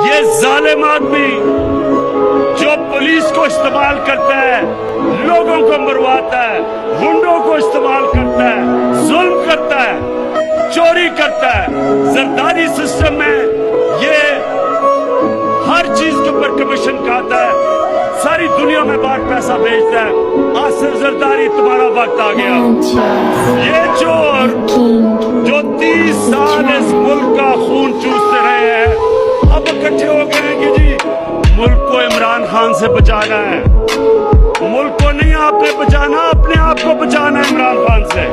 ये जालिम आदमी जो पुलिस को इस्तेमाल करता है, लोगों को मरवाता है, गुंडों को इस्तेमाल करता है, जुल्म करता है, चोरी करता है। जरदारी सिस्टम में ये हर चीज के ऊपर कमीशन खाता है, सारी दुनिया में बाहर पैसा भेजता है। आसिफ जरदारी, तुम्हारा वक्त आ गया। ये चोर जो 30 साल इस मुल्क का खून चूसते रहे हैं, अब इकट्ठे हो गए हैं कि जी मुल्क को इमरान खान से बचाना है। मुल्क को नहीं आपने बचाना, अपने आप को बचाना है इमरान खान से।